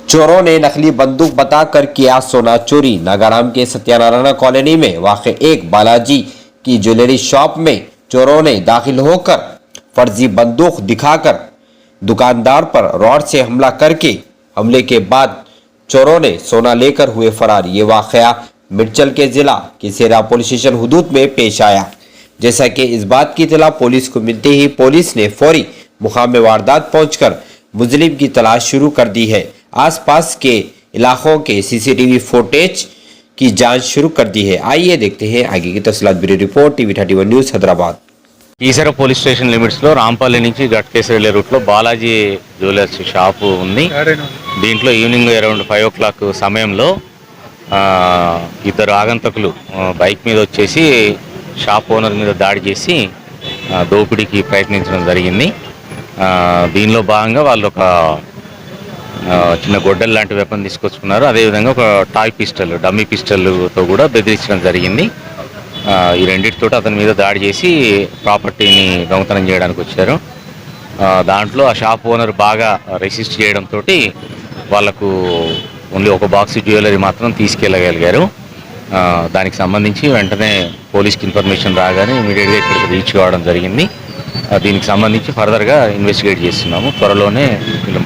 चोरों ने नकली बंदूक बताकर किया सोना चोरी। नागाराम के सत्यानारायण कॉलोनी में वाक़ एक बालाजी की ज्वेलरी शॉप में चोरों ने दाखिल होकर फर्जी बंदूक दिखाकर दुकानदार पर रॉड से हमला करके हमले के बाद चोरों ने सोना लेकर हुए फरार। ये वाक़या मिर्चल के जिला किसेरा पुलिस स्टेशन हुदूद में पेश आया। जैसा कि इस बात की इत्तला पुलिस को मिलते ही पुलिस ने फौरी मुकाम में वारदात पहुंचकर मुजरिम की तलाश शुरू कर दी है। आसपास के इलाकों के सीसीटीवी फुटेज की जांच शुरू कर दी है। आइए देखते हैं आगे की तफसीलात। Bureau report TV 31 news Hyderabad. ఈసర పోలీస్ స్టేషన్ లిమిట్స్లో రాంపల్లి నుంచి గట్కేశ్వరి వెళ్ళే రూట్లో బాలాజీ జ్యువెలర్స్ షాపు ఉంది. దీంట్లో ఈవినింగ్ అరౌండ్ 5 o'clock సమయంలో ఇద్దరు ఆగంతకులు బైక్ మీద వచ్చేసి షాప్ ఓనర్ మీద దాడి చేసి దోపిడీకి ప్రయత్నించడం జరిగింది. దీనిలో భాగంగా వాళ్ళు ఒక చిన్న గొడ్డలు లాంటి వెపన్ తీసుకొచ్చుకున్నారు. అదేవిధంగా ఒక టాయ్ పిస్టల్, డమ్మీ పిస్టల్తో కూడా బెదిరించడం జరిగింది. ఈ రెండింటితో అతని మీద దాడి చేసి ప్రాపర్టీని దొంగతనం చేయడానికి వచ్చారు. దాంట్లో ఆ షాప్ ఓనర్ బాగా రెసిస్ట్ చేయడంతో వాళ్ళకు ఓన్లీ ఒక బాక్స్ జ్యువెలరీ మాత్రం తీసుకెళ్ళగలిగారు. దానికి సంబంధించి వెంటనే పోలీస్కి ఇన్ఫర్మేషన్ రాగానే ఇమీడియట్గా ఇక్కడికి రీచ్ కావడం జరిగింది. దీనికి సంబంధించి ఫర్దర్గా ఇన్వెస్టిగేట్ చేస్తున్నాము. త్వరలోనే ఫిలిం